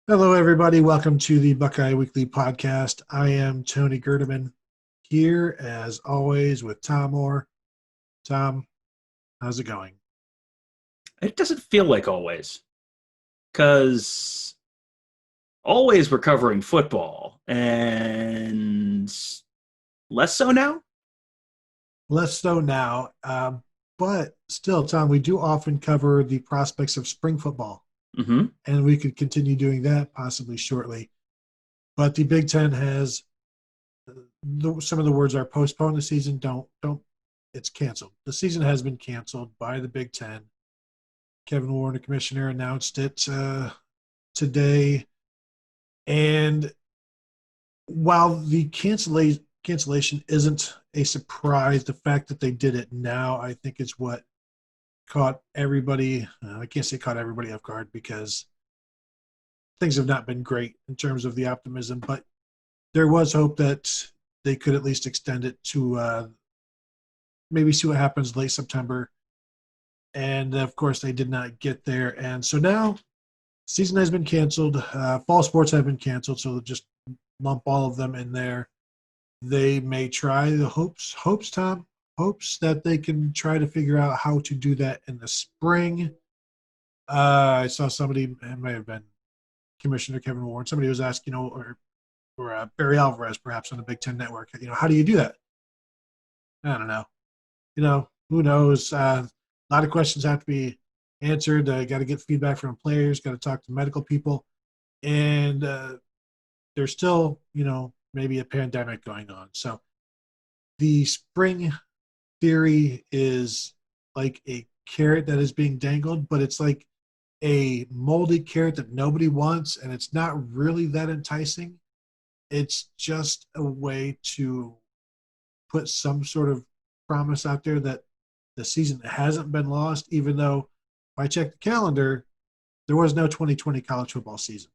Hello, everybody. Welcome to the Buckeye Weekly podcast. I am Tony Gerdeman here, as always, with Tom Orr. Tom, how's it going? It doesn't feel like always, because always we're covering football, and less so now. Less so now, but still, Tom, we do often cover the prospects of spring football, Hmm. and we could continue doing that possibly shortly. But the Big Ten has some of the words are postponed the season. Don't. It's canceled. The season has been canceled by the Big Ten. Kevin Warren, the commissioner, announced it today. And while the cancellation isn't a surprise, the fact that they did it now, I think, is what caught everybody. I can't say caught everybody off guard because things have not been great in terms of the optimism, but there was hope that they could at least extend it to maybe see what happens late September. And of course, they did not get there. And so now, season has been canceled. Fall sports have been canceled. So just lump all of them in there. They may try the hopes, Tom, hopes that they can try to figure out how to do that in the spring. I saw somebody, it may have been Commissioner Kevin Warren, somebody was asking, or Barry Alvarez, perhaps on the Big Ten Network, how do you do that? I don't know. Who knows? A lot of questions have to be answered. Got to get feedback from players, got to talk to medical people. And there's still, maybe a pandemic going on. So the spring theory is like a carrot that is being dangled, but it's like a moldy carrot that nobody wants, and it's not really that enticing. It's just a way to put some sort of promise out there that the season hasn't been lost, even though if I check the calendar, there was no 2020 college football season.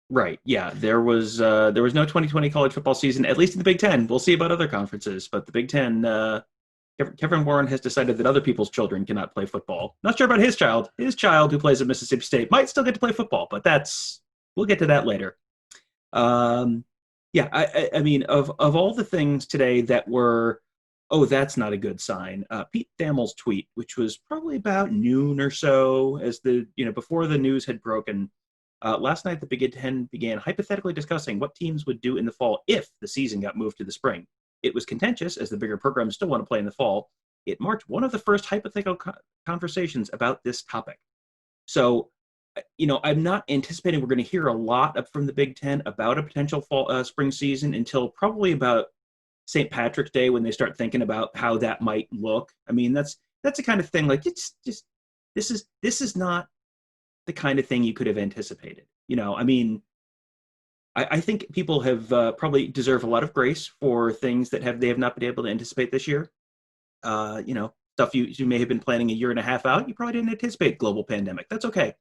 Right? Yeah, there was no 2020 college football season, at least in the Big Ten. We'll see about other conferences, but the Big Ten. Kevin Warren has decided that other people's children cannot play football. Not sure about his child. His child, who plays at Mississippi State, might still get to play football, but we'll get to that later. Um, yeah, I mean, of all the things today that were, oh, that's not a good sign. Pete Thamel's tweet, which was probably about noon or so, as before the news had broken. Last night, the Big Ten began hypothetically discussing what teams would do in the fall if the season got moved to the spring. It was contentious, as the bigger programs still want to play in the fall. It marked one of the first hypothetical conversations about this topic. So I'm not anticipating we're going to hear a lot from the Big Ten about a potential spring season until probably about St. Patrick's Day when they start thinking about how that might look. I mean, that's the kind of thing. Like, it's just this is not the kind of thing you could have anticipated. I mean, I think people have probably deserve a lot of grace for things that they have not been able to anticipate this year. Stuff you may have been planning a year and a half out. You probably didn't anticipate global pandemic. That's okay.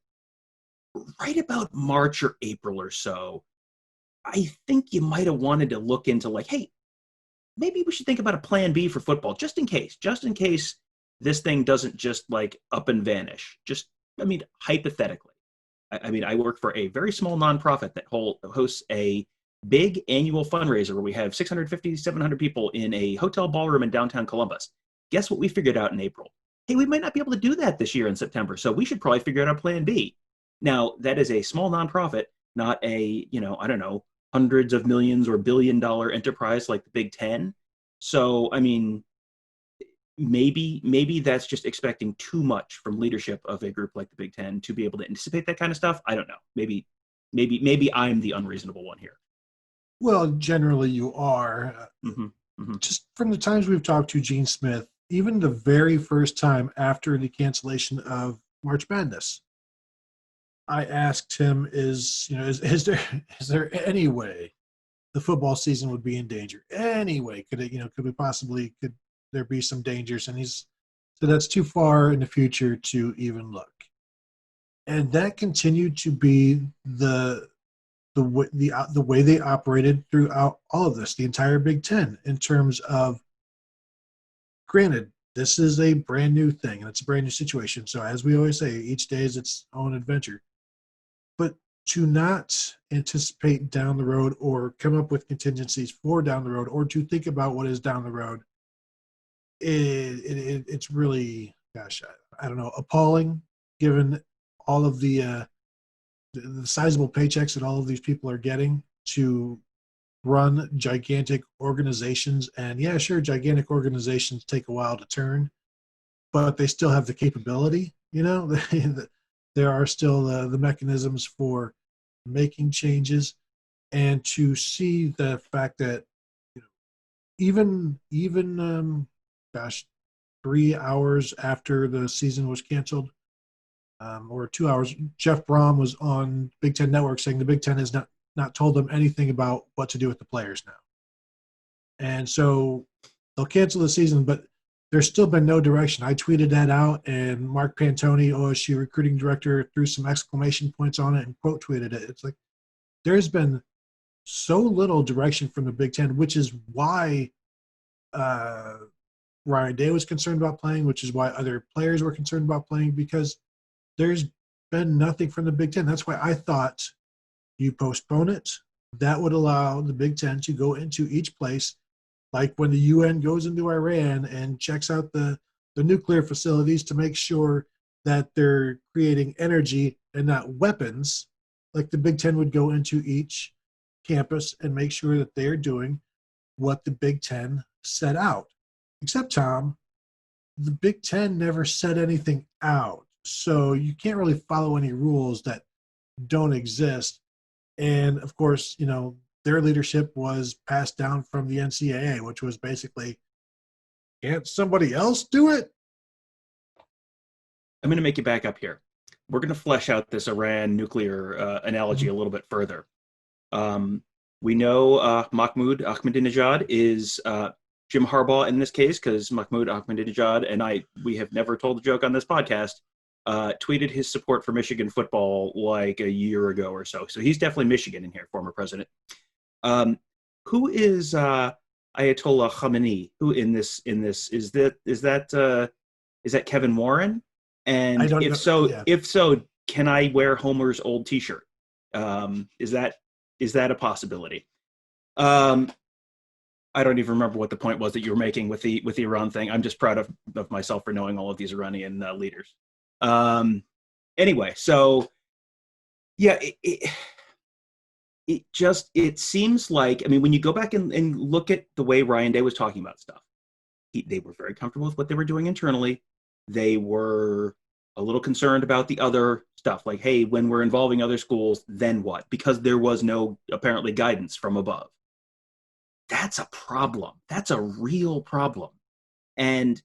Right about March or April or so, I think you might have wanted to look into, like, hey, maybe we should think about a plan B for football, just in case this thing doesn't just like up and vanish. Just, I mean, hypothetically. I mean, I work for a very small nonprofit that hosts a big annual fundraiser where we have 650, 700 people in a hotel ballroom in downtown Columbus. Guess what we figured out in April? Hey, we might not be able to do that this year in September, so we should probably figure out a plan B. Now, that is a small nonprofit, not a, I don't know, hundreds of millions or $1 billion enterprise like the Big Ten. So, I mean, maybe that's just expecting too much from leadership of a group like the Big Ten to be able to anticipate that kind of stuff. I don't know. Maybe I'm the unreasonable one here. Well, generally you are. Hmm. Hmm. Just from the times we've talked to Gene Smith, even the very first time after the cancellation of March Madness, I asked him, is there any way the football season would be in danger? Anyway, could there be some dangers? And he's so that's too far in the future to even look. And that continued to be the way they operated throughout all of this, the entire Big Ten, in terms of, granted, this is a brand new thing and it's a brand new situation. So as we always say, each day is its own adventure. But to not anticipate down the road or come up with contingencies for down the road or to think about what is down the road, it's really, gosh, I don't know, appalling given all of the sizable paychecks that all of these people are getting to run gigantic organizations. And yeah, sure, gigantic organizations take a while to turn, but they still have the capability. There are still the mechanisms for making changes, and to see the fact that even gosh, 3 hours after the season was canceled, or 2 hours, Jeff Brom was on Big Ten Network saying the Big Ten has not told them anything about what to do with the players now. And so they'll cancel the season, but there's still been no direction. I tweeted that out, and Mark Pantoni, OSU recruiting director, threw some exclamation points on it and quote tweeted it. It's like there's been so little direction from the Big Ten, which is why Ryan Day was concerned about playing, which is why other players were concerned about playing, because there's been nothing from the Big Ten. That's why I thought you postpone it. That would allow the Big Ten to go into each place, like when the UN goes into Iran and checks out the nuclear facilities to make sure that they're creating energy and not weapons. Like the Big Ten would go into each campus and make sure that they're doing what the Big Ten set out. Except, Tom, the Big Ten never set anything out. So you can't really follow any rules that don't exist. And of course, their leadership was passed down from the NCAA, which was basically, can't somebody else do it? I'm going to make you back up here. We're going to flesh out this Iran nuclear analogy a little bit further. We know Mahmoud Ahmadinejad is Jim Harbaugh in this case, because Mahmoud Ahmadinejad and we have never told a joke on this podcast, tweeted his support for Michigan football like a year ago or so. So he's definitely Michigan in here, former president. Who is Ayatollah Khamenei? Who in this is that Kevin Warren? And I don't if know. so, Yeah. if so, can I wear Homer's old T-shirt? Is that a possibility? I don't even remember what the point was that you were making with the Iran thing. I'm just proud of myself for knowing all of these Iranian leaders. Anyway, so yeah, it seems like, I mean, when you go back and look at the way Ryan Day was talking about stuff, they were very comfortable with what they were doing internally. They were a little concerned about the other stuff, like, hey, when we're involving other schools, then what? Because there was no apparently guidance from above. That's a problem. That's a real problem. And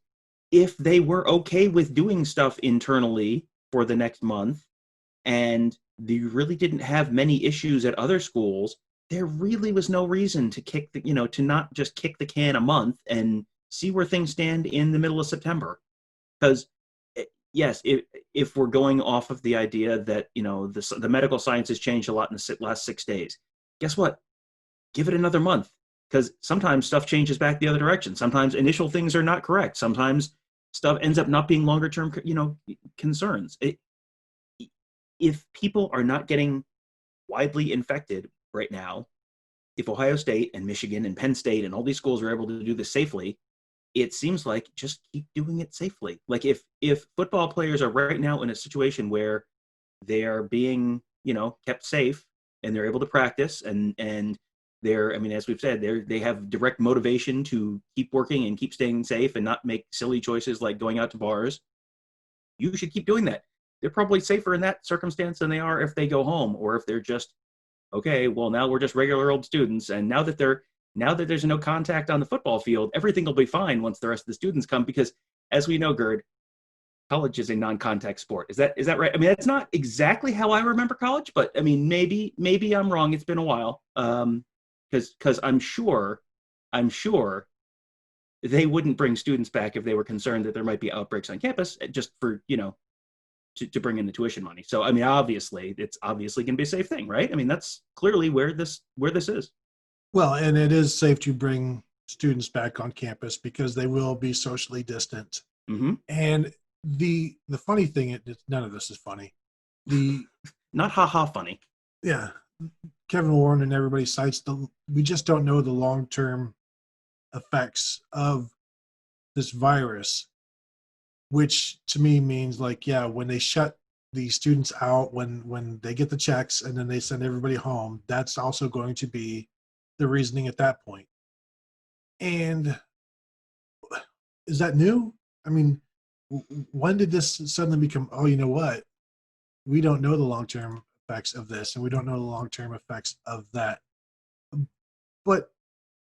if they were okay with doing stuff internally for the next month, and they really didn't have many issues at other schools, there really was no reason to to not just kick the can a month and see where things stand in the middle of September. Because yes, if we're going off of the idea that the medical science has changed a lot in the last 6 days, guess what? Give it another month, because sometimes stuff changes back the other direction. Sometimes initial things are not correct. Sometimes stuff ends up not being longer term, concerns. If people are not getting widely infected right now, if Ohio State and Michigan and Penn State and all these schools are able to do this safely, it seems like just keep doing it safely. Like if football players are right now in a situation where they are being, kept safe and they're able to practice and they're, I mean, as we've said, they have direct motivation to keep working and keep staying safe and not make silly choices like going out to bars, you should keep doing that. They're probably safer in that circumstance than they are if they go home, or if they're just, okay, well, now we're just regular old students. And now that there's no contact on the football field, everything will be fine once the rest of the students come, because as we know, Gerd, college is a non-contact sport. Is that right? I mean, that's not exactly how I remember college, but I mean, maybe I'm wrong. It's been a while. Because I'm sure they wouldn't bring students back if they were concerned that there might be outbreaks on campus, just for, to bring in the tuition money. So, I mean, it's obviously going to be a safe thing, right? I mean, that's clearly where this is. Well, and it is safe to bring students back on campus because they will be socially distant. Mm-hmm. And the funny thing, none of this is funny. Not ha-ha funny. yeah, Kevin Warren and everybody cites we just don't know the long term effects of this virus, which to me means like, yeah, when they shut these students out, when they get the checks and then they send everybody home, that's also going to be the reasoning at that point. And is that new? I mean, when did this suddenly become, oh, you know what? We don't know the long term effects of this, and we don't know the long term effects of that. But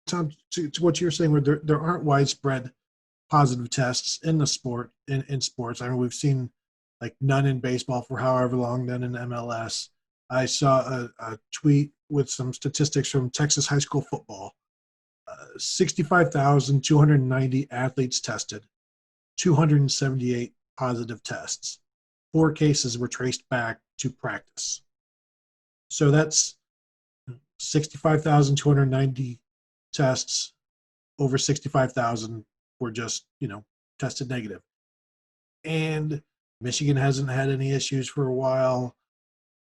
Tom, to what you're saying, where there aren't widespread positive tests in the in sports. I mean, we've seen like none in baseball for however long, none in MLS. I saw a tweet with some statistics from Texas high school football. 65,290 athletes tested, 278 positive tests. 4 cases were traced back to practice. So that's 65,290 tests, over 65,000 were just, tested negative. And Michigan hasn't had any issues for a while.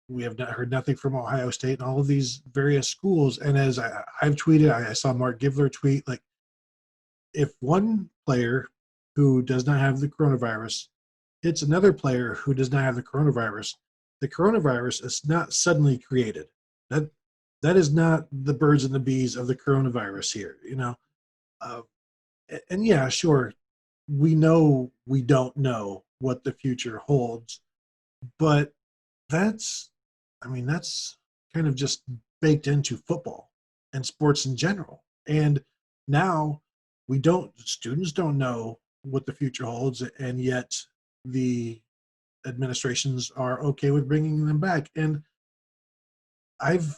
We have not heard nothing from Ohio State and all of these various schools. And as I've tweeted, I saw Mark Givler tweet, like, if one player who does not have the coronavirus hits another player who does not have the coronavirus is not suddenly created. That that is not the birds and the bees of the coronavirus here. Uh, and yeah, sure, we know we don't know what the future holds, but that's, I mean, that's kind of just baked into football and sports in general. And now students don't know what the future holds, and yet the administrations are okay with bringing them back. And I've,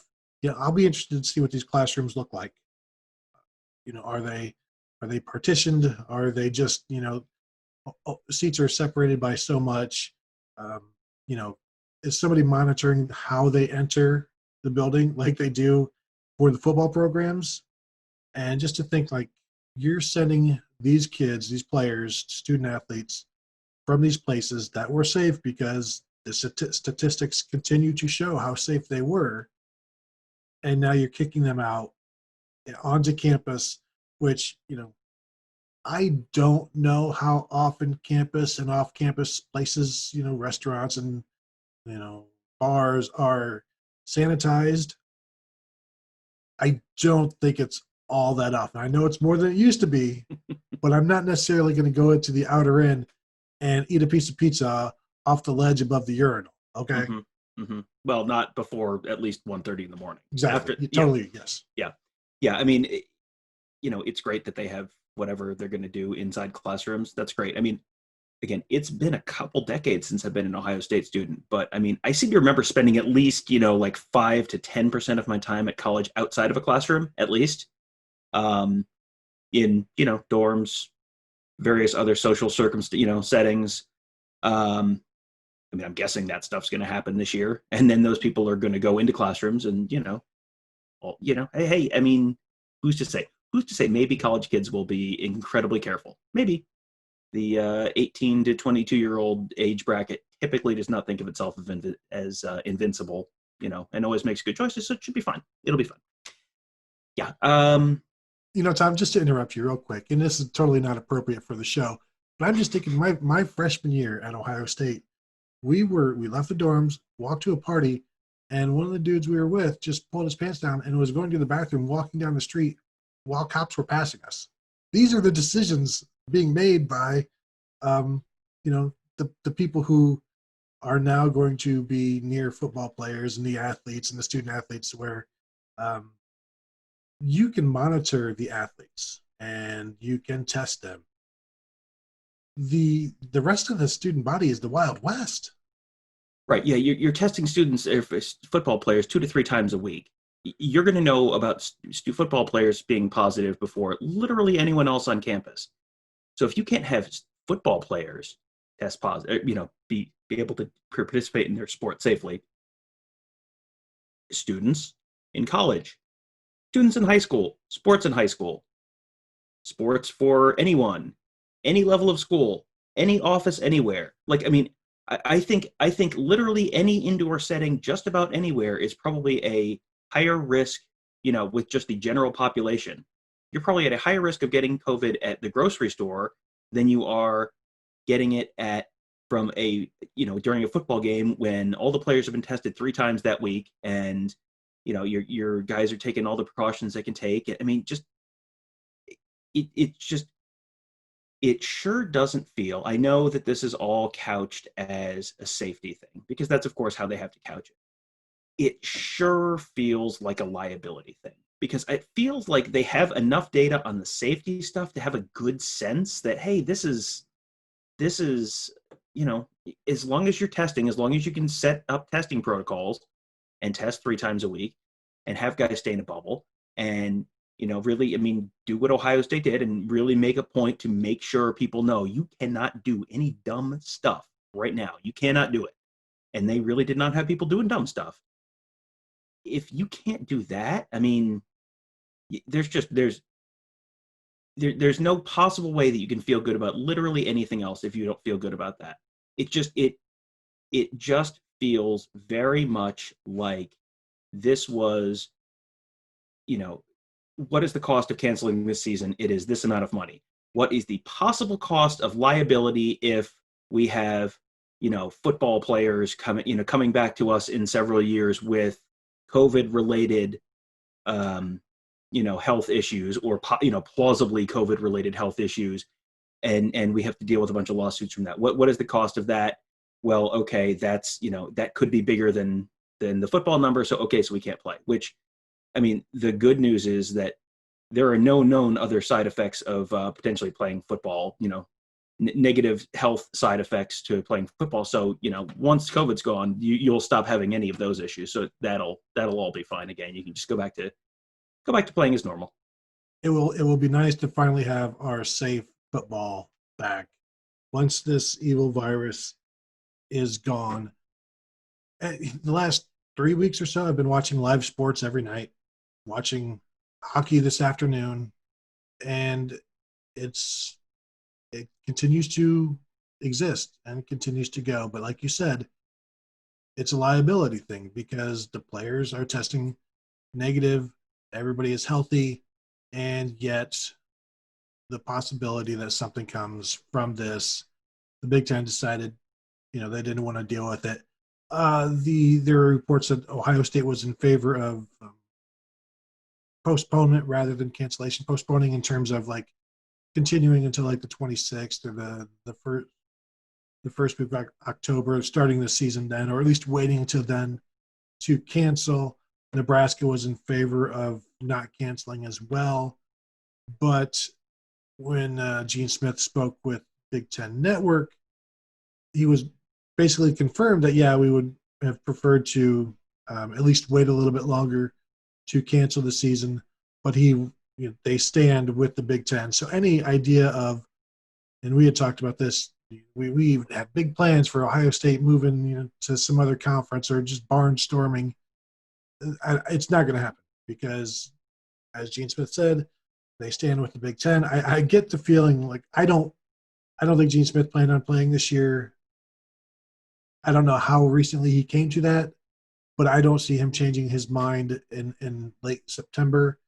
I'll be interested to see what these classrooms look like. Are they partitioned? Are they just, seats are separated by so much? Um, you know, is somebody monitoring how they enter the building like they do for the football programs? And just to think, like, you're sending these kids, these players, student athletes from these places that were safe because the statistics continue to show how safe they were. And now you're kicking them out onto campus, which, I don't know how often campus and off campus places, restaurants and, you know, bars are sanitized. I don't think it's all that often. I know it's more than it used to be, but I'm not necessarily going to go into the outer end and eat a piece of pizza off the ledge above the urinal. Okay. Mm-hmm. Mm-hmm. Well, not before at least 1:30 in the morning. Exactly. After, Totally. Yes. yeah. I mean, it's great that they have whatever they're going to do inside classrooms. That's great. I mean, again, it's been a couple decades since I've been an Ohio State student, but I mean, I seem to remember spending at least, like 5 to 10% of my time at college outside of a classroom, at least, in, dorms, various other social settings. I mean, I'm guessing that stuff's going to happen this year, and then those people are going to go into classrooms, and hey, I mean, who's to say? Who's to say? Maybe college kids will be incredibly careful. Maybe the 18 to 22-year-old age bracket typically does not think of itself as invincible, and always makes good choices. So it should be fine. It'll be fun. Yeah. Tom, just to interrupt you real quick, and this is totally not appropriate for the show, but I'm just thinking my freshman year at Ohio State, we left the dorms, walked to a party, and one of the dudes we were with just pulled his pants down and was going to the bathroom, walking down the street while cops were passing us. These are the decisions being made by, the people who are now going to be near football players and the athletes and the student athletes, where you can monitor the athletes and you can test them. The rest of the student body is the Wild West. Right. Yeah. You're testing students, football players, 2 to 3 times a week. You're going to know about football players being positive before literally anyone else on campus. So if you can't have football players test positive, be able to participate in their sport safely, students in college, students in high school, sports for anyone, any level of school, any office, anywhere. Like, I mean, I think literally any indoor setting, just about anywhere, is probably a higher risk. With just the general population, you're probably at a higher risk of getting COVID at the grocery store than you are getting it at from during a football game when all the players have been tested 3 times that week, and your guys are taking all the precautions they can take. I mean, just it just it sure doesn't feel. I know that this is all couched as a safety thing because that's of course how they have to couch it. It sure feels like a liability thing because it feels like they have enough data on the safety stuff to have a good sense that, hey, this is as long as you're testing, as long as you can set up testing protocols and test 3 times a week and have guys stay in a bubble and really, I mean, do what Ohio State did and really make a point to make sure people know you cannot do any dumb stuff right now. You cannot do it. And they really did not have people doing dumb stuff. If you can't do that, I mean, there's no possible way that you can feel good about literally anything else if you don't feel good about that. It just feels very much like this was, what is the cost of canceling this season? It is this amount of money. What is the possible cost of liability if we have, football players coming back to us in several years with COVID related, health issues or, plausibly COVID related health issues. And we have to deal with a bunch of lawsuits from that. What is the cost of that? Well, okay, that's, that could be bigger than the football number. So, okay, so we can't play, which, I mean, the good news is that there are no known other side effects of potentially playing football, negative health side effects to playing football. So, once COVID's gone, you'll stop having any of those issues. So that'll all be fine again. You can just go back to playing as normal. It will be nice to finally have our safe football back once this evil virus is gone. The last 3 weeks or so, I've been watching live sports every night, watching hockey this afternoon, and it continues to exist and continues to go. But like you said, it's a liability thing because the players are testing negative, everybody is healthy, and yet the possibility that something comes from this, the Big Ten decided, they didn't want to deal with it. There are reports that Ohio State was in favor of postponement rather than cancellation. Postponing in terms of like continuing until like the 26th or the first week of October, starting the season then, or at least waiting until then to cancel. Nebraska was in favor of not canceling as well. But when Gene Smith spoke with Big Ten Network, he was basically confirmed that, yeah, we would have preferred to at least wait a little bit longer to cancel the season. But they stand with the Big Ten. So any idea of, and we had talked about this, we have big plans for Ohio State moving to some other conference or just barnstorming. It's not going to happen because, as Gene Smith said, they stand with the Big Ten. I get the feeling like I don't think Gene Smith planned on playing this year. I don't know how recently he came to that, but I don't see him changing his mind in late September.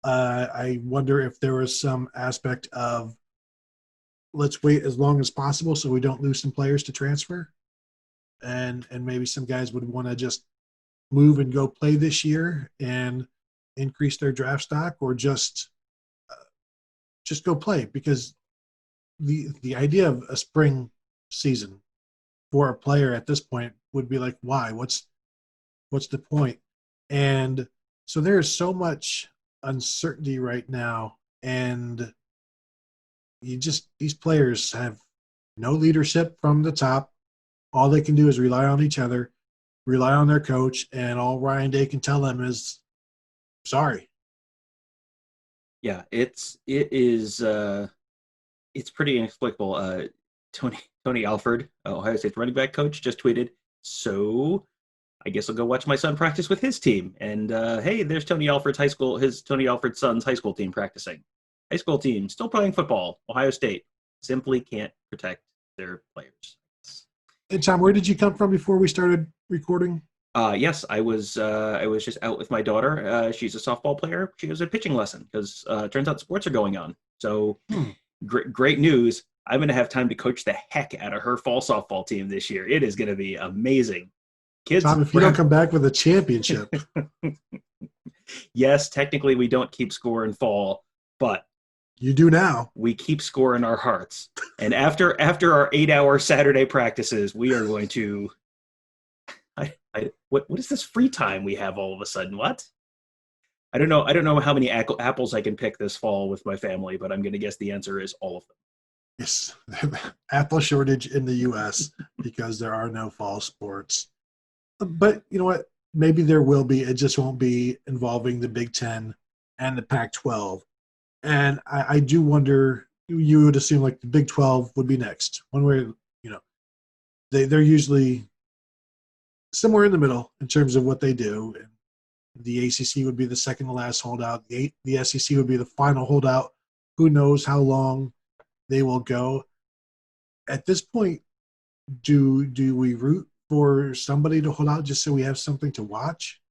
I wonder if there was some aspect of let's wait as long as possible so we don't lose some players to transfer, and maybe some guys would want to just move and go play this year and increase their draft stock, or just go play, because the idea of a spring season for a player at this point would be like, why? What's the point? And so there is so much uncertainty right now, and these players have no leadership from the top. All they can do is rely on each other, rely on their coach, and all Ryan Day can tell them is sorry. Yeah, it's pretty inexplicable. Tony Alford, Ohio State's running back coach, just tweeted, "So I guess I'll go watch my son practice with his team." And hey, there's Tony Alford's son's high school team practicing. High school team still playing football. Ohio State simply can't protect their players. And Tom, where did you come from before we started recording? Yes, I was just out with my daughter. She's a softball player. She was a pitching lesson because it turns out sports are going on. So Hmm. great news. I'm going to have time to coach the heck out of her fall softball team this year. It is going to be amazing. Kids, Tom, if you we're don't having. come back with a championship, Yes, technically we don't keep score in fall, but you do now. we keep score in our hearts. And after our 8-hour Saturday practices, we are going to. What is this free time we have all of a sudden? What? I don't know. I don't know how many apples I can pick this fall with my family, but I'm going to guess the answer is all of them. Yes, apple shortage in the U.S. because there are no fall sports. But you know what? Maybe there will be. It just won't be involving the Big Ten and the Pac-12. And I do wonder. You would assume like the Big 12 would be next. One way, they're usually somewhere in the middle in terms of what they do. And the ACC would be the second to last holdout. The SEC would be the final holdout. Who knows how long they will go? At this point, do we root for somebody to hold out just so we have something to watch?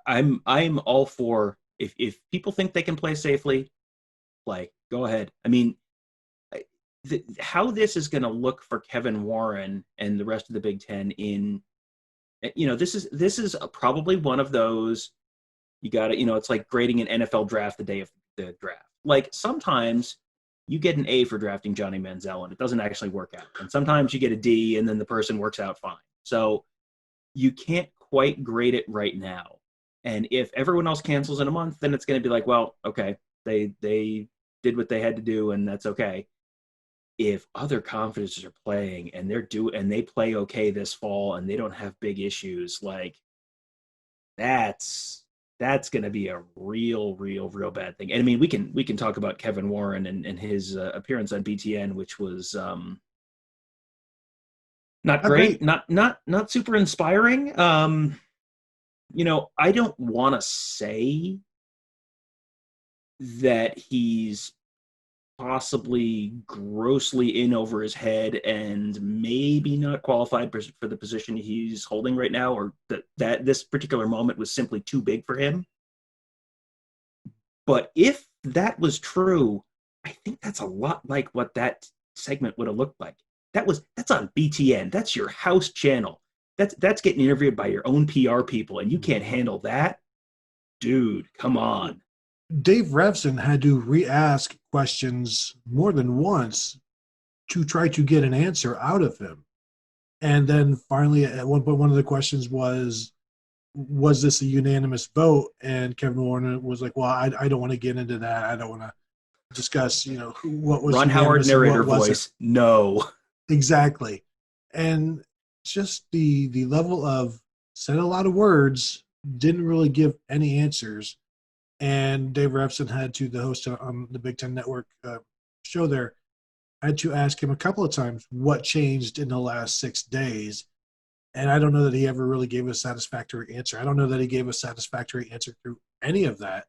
I'm all for if people think they can play safely, play. Go ahead. I mean, how this is going to look for Kevin Warren and the rest of the Big Ten this is probably one of those. You got to, it's like grading an NFL draft the day of the draft. Like sometimes you get an A for drafting Johnny Manziel and it doesn't actually work out. And sometimes you get a D and then the person works out fine. So you can't quite grade it right now. And if everyone else cancels in a month, then it's going to be like, well, okay, they did what they had to do and that's okay. If other conferences are playing and they play okay this fall and they don't have big issues, like that's going to be a real bad thing. And I mean, we can talk about Kevin Warren and his appearance on BTN, which was not Not great, great. not super inspiring. I don't want to say that he's possibly grossly in over his head and maybe not qualified for the position he's holding right now, or that this particular moment was simply too big for him. But if that was true, I think that's a lot like what that segment would have looked like. That's on BTN. That's your house channel. That's getting interviewed by your own PR people, and you can't handle that, dude. Come on. Dave Revson had to re-ask questions more than once to try to get an answer out of him. And then finally, at one point, one of the questions was this a unanimous vote? And Kevin Warner was like, well, I don't want to get into that. I don't want to discuss, what was Ron Howard unanimous and narrator what wasn't. voice. No. Exactly. And just the level of said a lot of words, didn't really give any answers. And Dave Repson had to, the host on the Big Ten Network show there, had to ask him a couple of times what changed in the last 6 days. And I don't know that he ever really gave a satisfactory answer. I don't know that he gave a satisfactory answer through any of that.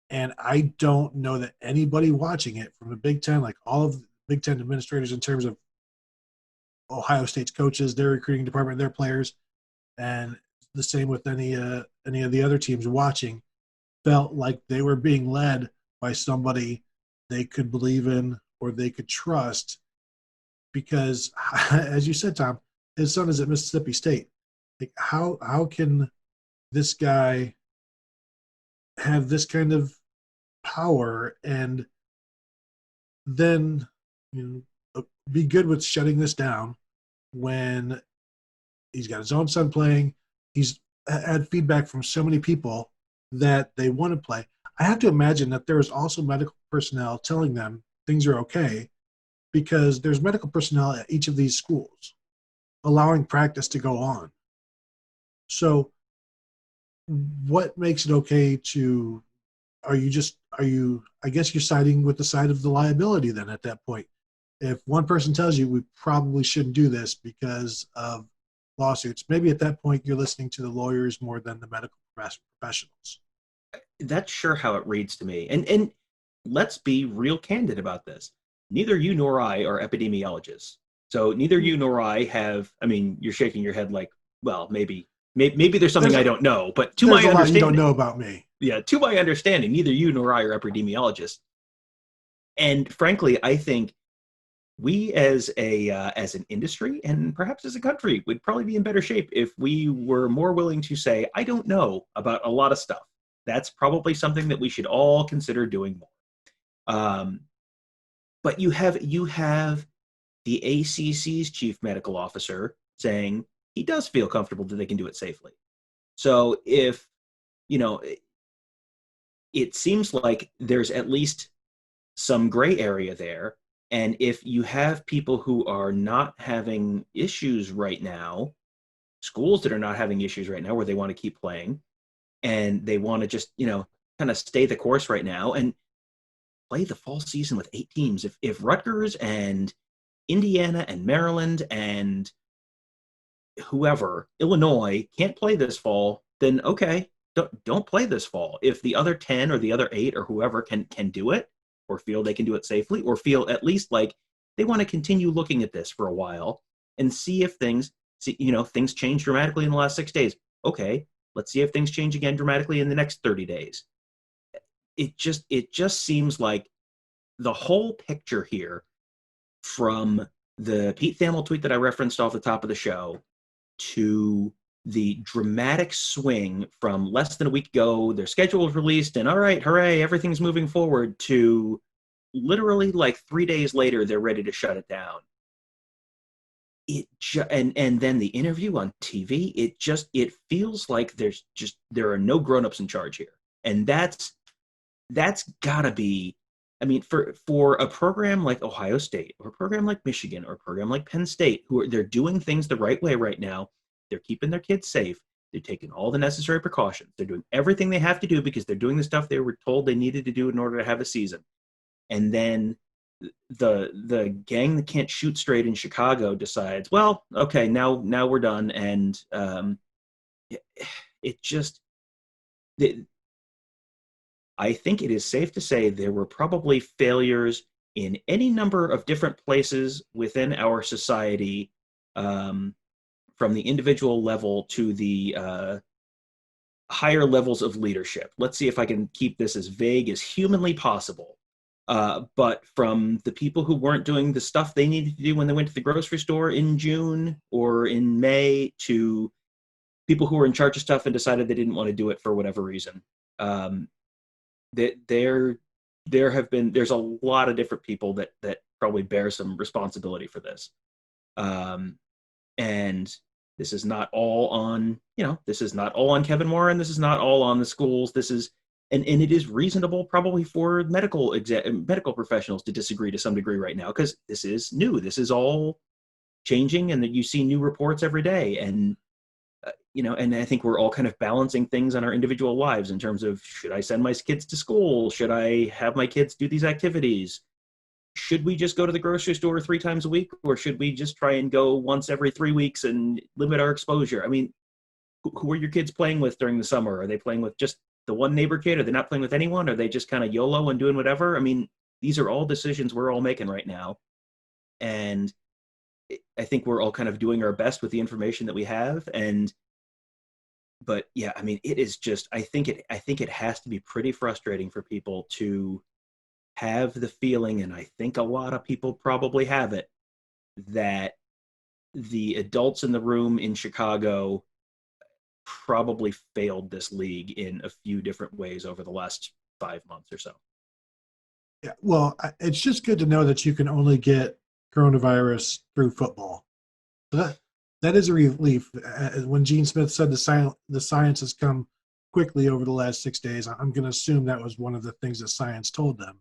And I don't know that anybody watching it from the Big Ten, like all of the Big Ten administrators in terms of Ohio State's coaches, their recruiting department, their players, and the same with any of the other teams watching, felt like they were being led by somebody they could believe in or they could trust. Because, as you said, Tom, his son is at Mississippi State. Like, how can this guy have this kind of power and then be good with shutting this down when he's got his own son playing? He's had feedback from so many people that they want to play. I have to imagine that there is also medical personnel telling them things are okay, because there's medical personnel at each of these schools allowing practice to go on. So what makes it okay to, I guess you're siding with the side of the liability then at that point. If one person tells you we probably shouldn't do this because of lawsuits, maybe at that point you're listening to the lawyers more than the medical professionals. That's sure how it reads to me. And let's be real candid about this. Neither you nor I are epidemiologists. So neither you nor I have. I mean, you're shaking your head like, well, maybe there's something I don't know. But to There's my a lot you don't understanding, know about me. yeah, to my understanding, neither you nor I are epidemiologists. And frankly, I think we as an industry and perhaps as a country would probably be in better shape if we were more willing to say, I don't know about a lot of stuff. That's probably something that we should all consider doing more. But you have the ACC's chief medical officer saying he does feel comfortable that they can do it safely. So if you know, it seems like there's at least some gray area there. And if you have people who are not having issues right now, schools that are not having issues right now where they want to keep playing and they want to just, kind of stay the course right now and play the fall season with 8 teams. If Rutgers and Indiana and Maryland and whoever, Illinois, can't play this fall, then okay, don't play this fall. If the other 10 or the other 8 or whoever can do it, or feel they can do it safely, or feel at least like they want to continue looking at this for a while and see if things change dramatically in the last 6 days. Okay, let's see if things change again dramatically in the next 30 days. It just seems like the whole picture here, from the Pete Thamel tweet that I referenced off the top of the show to the dramatic swing from less than a week ago, their schedule was released and all right, hooray, everything's moving forward, to literally like 3 days later, they're ready to shut it down. And then the interview on TV, it feels like there are no grown-ups in charge here. And that's gotta be, I mean, for a program like Ohio State or a program like Michigan or a program like Penn State, they're doing things the right way right now. They're keeping their kids safe. They're taking all the necessary precautions. They're doing everything they have to do because they're doing the stuff they were told they needed to do in order to have a season. And then the gang that can't shoot straight in Chicago decides, well, okay, now we're done. And it just, I think it is safe to say there were probably failures in any number of different places within our society, from the individual level to the higher levels of leadership. Let's see if I can keep this as vague as humanly possible. But from the people who weren't doing the stuff they needed to do when they went to the grocery store in June or in May, to people who were in charge of stuff and decided they didn't want to do it for whatever reason. There's a lot of different people that probably bear some responsibility for this. And this is not all on Kevin Warren. This is not all on the schools. This is, and it is reasonable probably for medical professionals to disagree to some degree right now, because this is new. This is all changing, and that you see new reports every day. And and I think we're all kind of balancing things on our individual lives in terms of, should I send my kids to school? Should I have my kids do these activities? Should we just go to the grocery store 3 times a week, or should we just try and go once every 3 weeks and limit our exposure? I mean, who are your kids playing with during the summer? Are they playing with just the one neighbor kid? Are they not playing with anyone? Are they just kind of YOLO and doing whatever? I mean, these are all decisions we're all making right now. And I think we're all kind of doing our best with the information that we have. But yeah, I mean, it is just, I think it has to be pretty frustrating for people to have the feeling, and I think a lot of people probably have it, that the adults in the room in Chicago probably failed this league in a few different ways over the last 5 months or so. Yeah, well, it's just good to know that you can only get coronavirus through football. That is a relief. When Gene Smith said the science has come quickly over the last 6 days, I'm going to assume that was one of the things that science told them.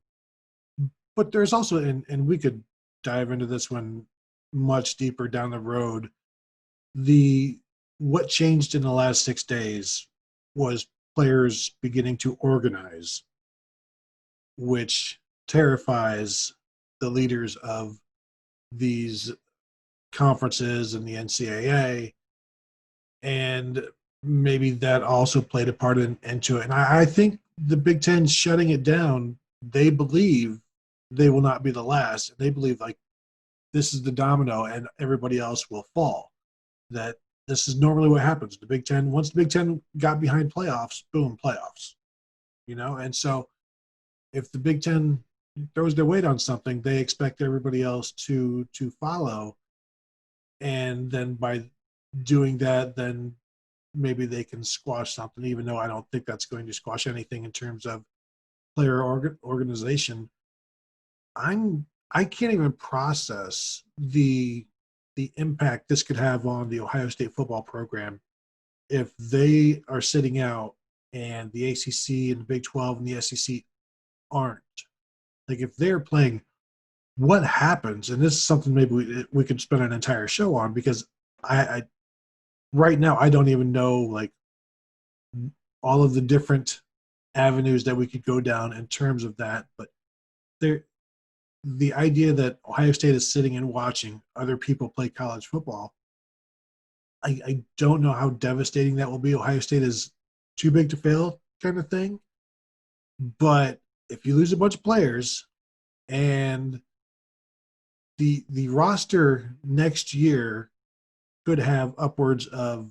But there's also, and we could dive into this one much deeper down the road, what changed in the last 6 days was players beginning to organize, which terrifies the leaders of these conferences and the NCAA, and maybe that also played a part into it. And I think the Big Ten shutting it down, they believe they will not be the last. They believe, like, this is the domino and everybody else will fall. That this is normally what happens. The Big Ten, once the Big Ten got behind playoffs, boom, playoffs. And so if the Big Ten throws their weight on something, they expect everybody else to follow. And then by doing that, then maybe they can squash something, even though I don't think that's going to squash anything in terms of player organization. I can't even process the impact this could have on the Ohio State football program if they are sitting out and the ACC and the Big 12 and the SEC aren't. Like if they're playing, what happens? And this is something maybe we could spend an entire show on, because I right now I don't even know like all of the different avenues that we could go down in terms of that. But the idea that Ohio State is sitting and watching other people play college football, I don't know how devastating that will be. Ohio State is too big to fail kind of thing. But if you lose a bunch of players and the roster next year could have upwards of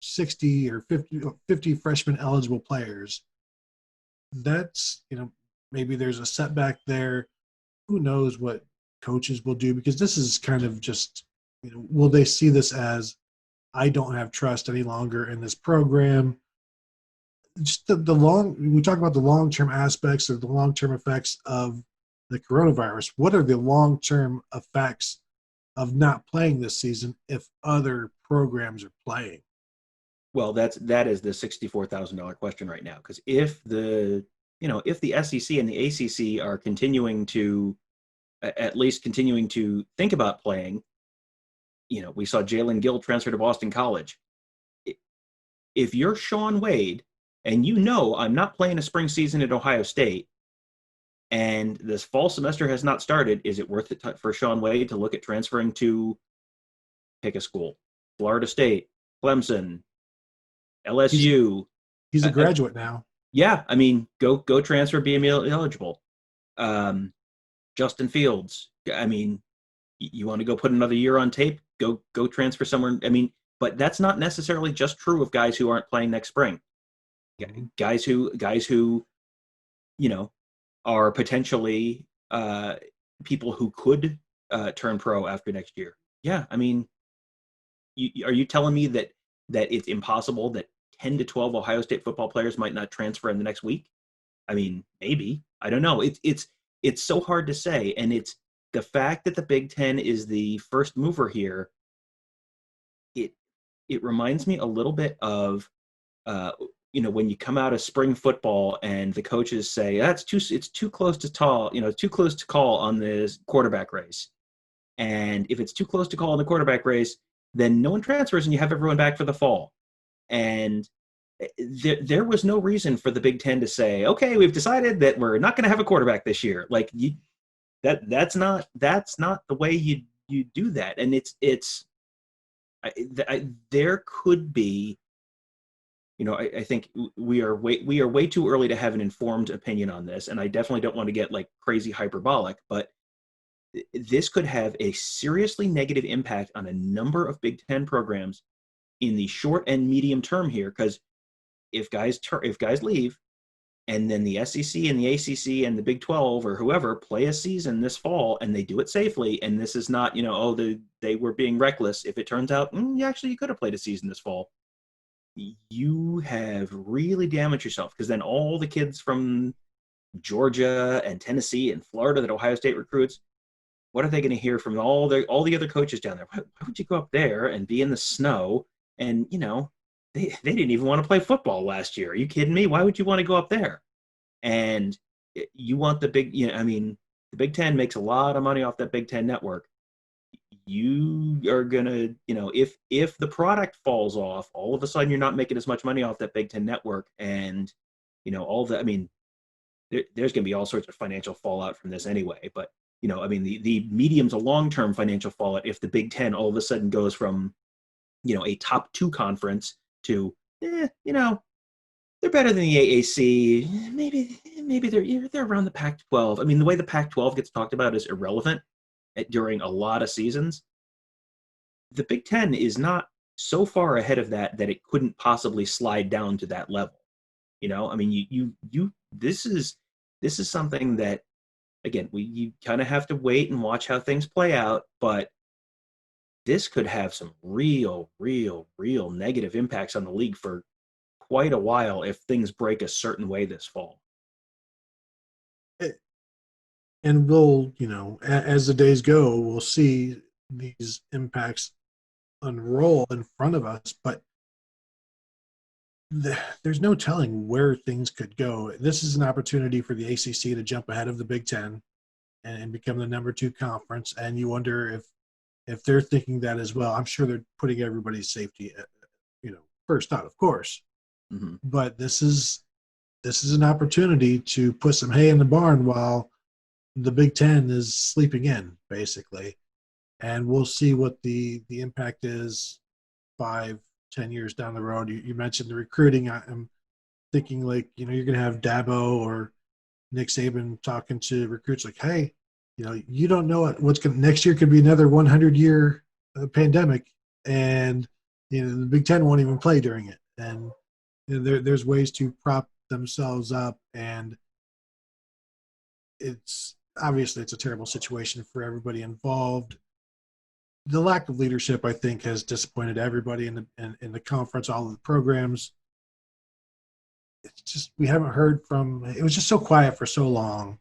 60 or 50 freshman eligible players, that's, maybe there's a setback there. Who knows what coaches will do, because this is kind of just, will they see this as, I don't have trust any longer in this program? Just we talk about the long-term aspects or the long-term effects of the coronavirus. What are the long-term effects of not playing this season if other programs are playing? Well, that is the $64,000 question right now. Because if the SEC and the ACC are at least continuing to think about playing, we saw Jalen Gill transfer to Boston College. If you're Sean Wade and I'm not playing a spring season at Ohio State, and this fall semester has not started, is it worth it for Sean Wade to look at transferring to, pick a school, Florida State, Clemson, LSU? He's a graduate now. Yeah, go transfer, be eligible. Justin Fields, you want to go put another year on tape? Go transfer somewhere. But that's not necessarily just true of guys who aren't playing next spring. Guys who are potentially people who could turn pro after next year. Yeah, are you telling me that it's impossible that 10 to 12 Ohio State football players might not transfer in the next week? Maybe. I don't know. It's so hard to say, and it's the fact that the Big Ten is the first mover here. It reminds me a little bit of when you come out of spring football and the coaches say it's too close to call on the quarterback race, and if it's too close to call on the quarterback race, then no one transfers and you have everyone back for the fall. And there was no reason for the Big Ten to say, okay, we've decided that we're not going to have a quarterback this year. Like that's not the way you do that. And there could be, I think we are way too early to have an informed opinion on this, and I definitely don't want to get like crazy hyperbolic, but this could have a seriously negative impact on a number of Big Ten programs in the short and medium term here. Because if guys leave, and then the SEC and the ACC and the Big 12 or whoever play a season this fall and they do it safely, and this is not, they were being reckless. If it turns out, actually you could have played a season this fall, you have really damaged yourself, because then all the kids from Georgia and Tennessee and Florida that Ohio State recruits, what are they going to hear from all the other coaches down there? Why would you go up there and be in the snow? And, they didn't even want to play football last year. Are you kidding me? Why would you want to go up there? And you want the the Big Ten makes a lot of money off that Big Ten network. You are going to, if the product falls off, all of a sudden you're not making as much money off that Big Ten network. And, there's going to be all sorts of financial fallout from this anyway. But, the medium to long-term financial fallout, if the Big Ten all of a sudden goes from, a top 2 conference to, they're better than the AAC. Maybe they're around the Pac-12. The way the Pac-12 gets talked about is irrelevant. during a lot of seasons. The Big Ten is not so far ahead of that it couldn't possibly slide down to that level. I mean, this is something that, again, you kind of have to wait and watch how things play out, but this could have some real negative impacts on the league for quite a while if things break a certain way this fall. And we'll, as the days go, we'll see these impacts unroll in front of us, but there's no telling where things could go. This is an opportunity for the ACC to jump ahead of the Big Ten and become the number 2 conference. And you wonder if they're thinking that as well. I'm sure they're putting everybody's safety, first out, of course. Mm-hmm. But this is an opportunity to put some hay in the barn while the Big Ten is sleeping in, basically. And we'll see what the impact is 5-10 years down the road. You mentioned the recruiting. I'm thinking you're going to have Dabo or Nick Saban talking to recruits like, hey, you don't know what's going to, next year could be another 100-year pandemic, and the Big Ten won't even play during it. And there's ways to prop themselves up, and it's obviously it's a terrible situation for everybody involved. The lack of leadership, I think, has disappointed everybody in the conference, all of the programs. It's just we haven't heard from. It was just so quiet for so long,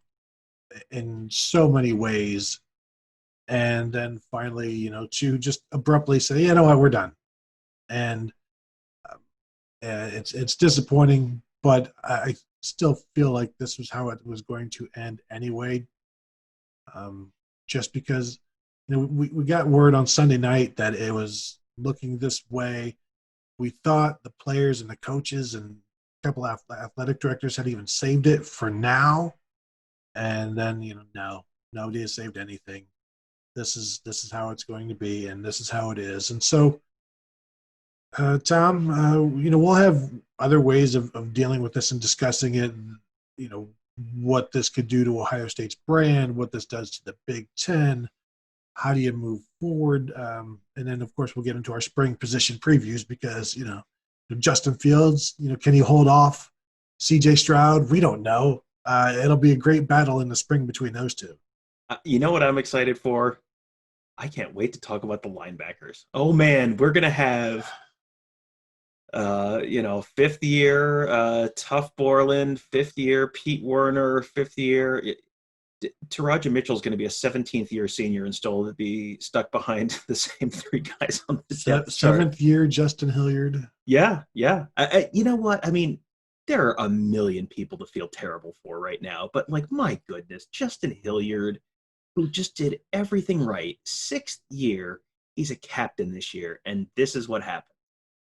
in so many ways, and then finally, to just abruptly say, "You know what, we're done," and it's disappointing. But I still feel like this was how it was going to end anyway. Just because. We got word on Sunday night that it was looking this way. We thought the players and the coaches and a couple of athletic directors had even saved it for now. And then, no, nobody has saved anything. This is how it's going to be, and this is how it is. And so, Tom, we'll have other ways of dealing with this and discussing it. What this could do to Ohio State's brand, what this does to the Big Ten. How do you move forward? And then, of course, we'll get into our spring position previews because, Justin Fields, can he hold off C.J. Stroud? We don't know. It'll be a great battle in the spring between those two. You know what I'm excited for? I can't wait to talk about the linebackers. Oh, man, we're going to have, 5th year Tough Borland, 5th year Pete Werner, 5th year – Taraja Mitchell's going to be a 17th year senior and still be stuck behind the same 3 guys on the depth chart. 7th year Justin Hilliard. Yeah. You know what? I mean, there are a million people to feel terrible for right now, but my goodness, Justin Hilliard, who just did everything right, 6th year, he's a captain this year, and this is what happened.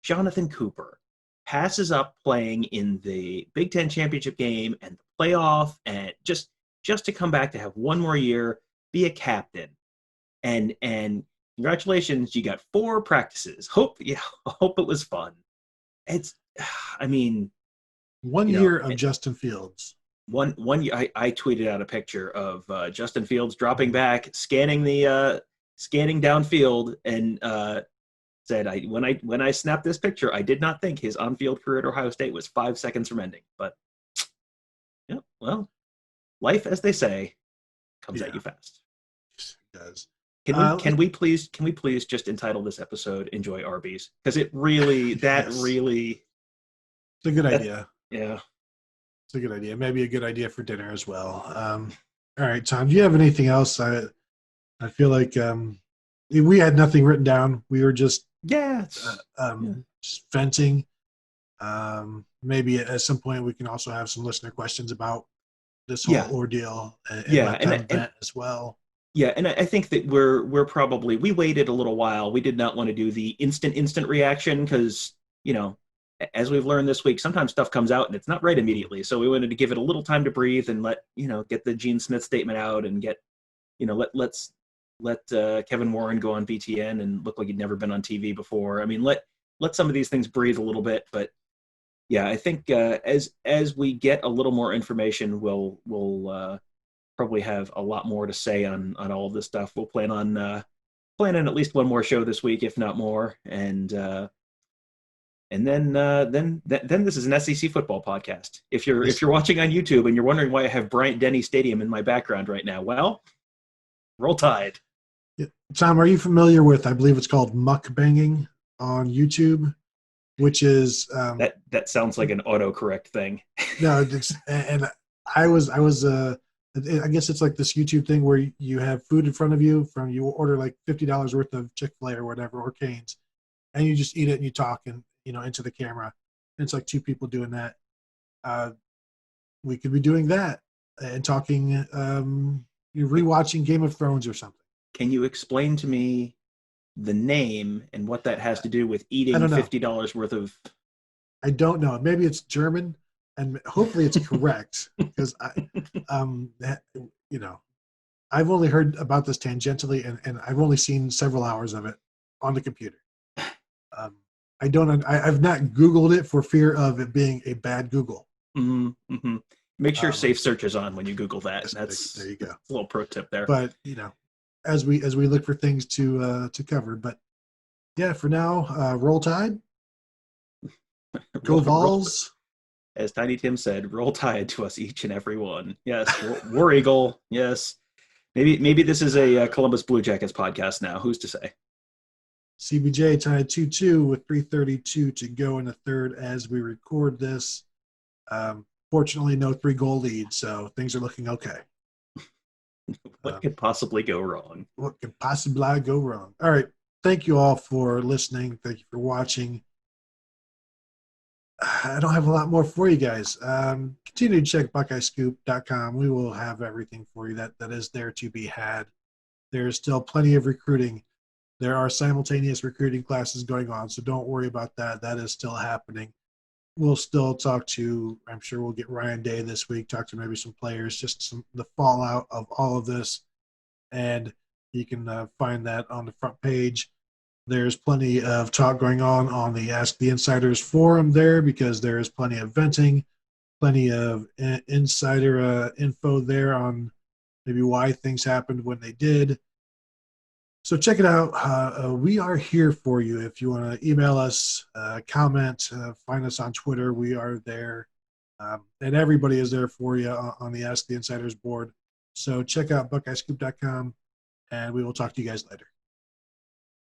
Jonathan Cooper passes up playing in the Big Ten championship game and the playoff, and just to come back to have one more year, be a captain. And congratulations, you got 4 practices. Hope it was fun. It's, I mean, 1 year of Justin Fields. One year, I tweeted out a picture of Justin Fields dropping back, scanning downfield, and said, when I snapped this picture, I did not think his on-field career at Ohio State was 5 seconds from ending. But yeah, well. Life, as they say, comes at you fast. It does. Can we please just entitle this episode "Enjoy Arby's"? Because it really really. It's a good idea. Yeah, it's a good idea. Maybe a good idea for dinner as well. All right, Tom. Do you have anything else? I feel like we had nothing written down. We were just just venting. Maybe at some point we can also have some listener questions about this whole ordeal and as well. Yeah, and I think that we waited a little while. We did not want to do the instant reaction because, as we've learned this week, sometimes stuff comes out and it's not right immediately. So we wanted to give it a little time to breathe and get the Gene Smith statement out and get, let Kevin Warren go on BTN and look like he'd never been on TV before. I mean, let some of these things breathe a little bit, but yeah, I think as we get a little more information, we'll probably have a lot more to say on all of this stuff. We'll plan on at least one more show this week, if not more, and then this is an SEC football podcast. If you're watching on YouTube and you're wondering why I have Bryant Denny Stadium in my background right now, well, roll Tide. Yeah. Tom, are you familiar with? I believe it's called mukbanging on YouTube, which is that sounds like an autocorrect thing. No, and I guess it's like this YouTube thing where you have food in front of you, you order like $50 worth of Chick-fil-A or whatever, or Cane's, and you just eat it and you talk and into the camera. And it's like two people doing that. We could be doing that and talking, you're rewatching Game of Thrones or something. Can you explain to me the name and what that has to do with eating $50 worth of? I don't know. Maybe it's German, and hopefully it's correct because I've only heard about this tangentially, and I've only seen several hours of it on the computer. I've not Googled it for fear of it being a bad Google. Mm-hmm. Make sure safe search is on when you Google that. There you go. A little pro tip there. But as we look for things to cover, but yeah, for now, roll Tide, go Vols. As Tiny Tim said, roll Tide to us each and every one. Yes, War Eagle. Yes, maybe this is a Columbus Blue Jackets podcast now. Who's to say? CBJ tied 2-2 with 3:32 to go in the third as we record this. Fortunately, no 3-goal lead, so things are looking okay. What could possibly go wrong? What could possibly go wrong? All right. Thank you all for listening. Thank you for watching. I don't have a lot more for you guys. Continue to check BuckeyeScoop.com. We will have everything for you that is there to be had. There's still plenty of recruiting. There are simultaneous recruiting classes going on, so don't worry about that. That is still happening. We'll still talk to, I'm sure we'll get Ryan Day this week, talk to maybe some players, just the fallout of all of this. And you can find that on the front page. There's plenty of talk going on the Ask the Insiders forum there because there is plenty of venting, plenty of insider info there on maybe why things happened when they did. So check it out. We are here for you. If you want to email us, comment, find us on Twitter. We are there. And everybody is there for you on the Ask the Insiders board. So check out BuckeyeScoop.com, and we will talk to you guys later.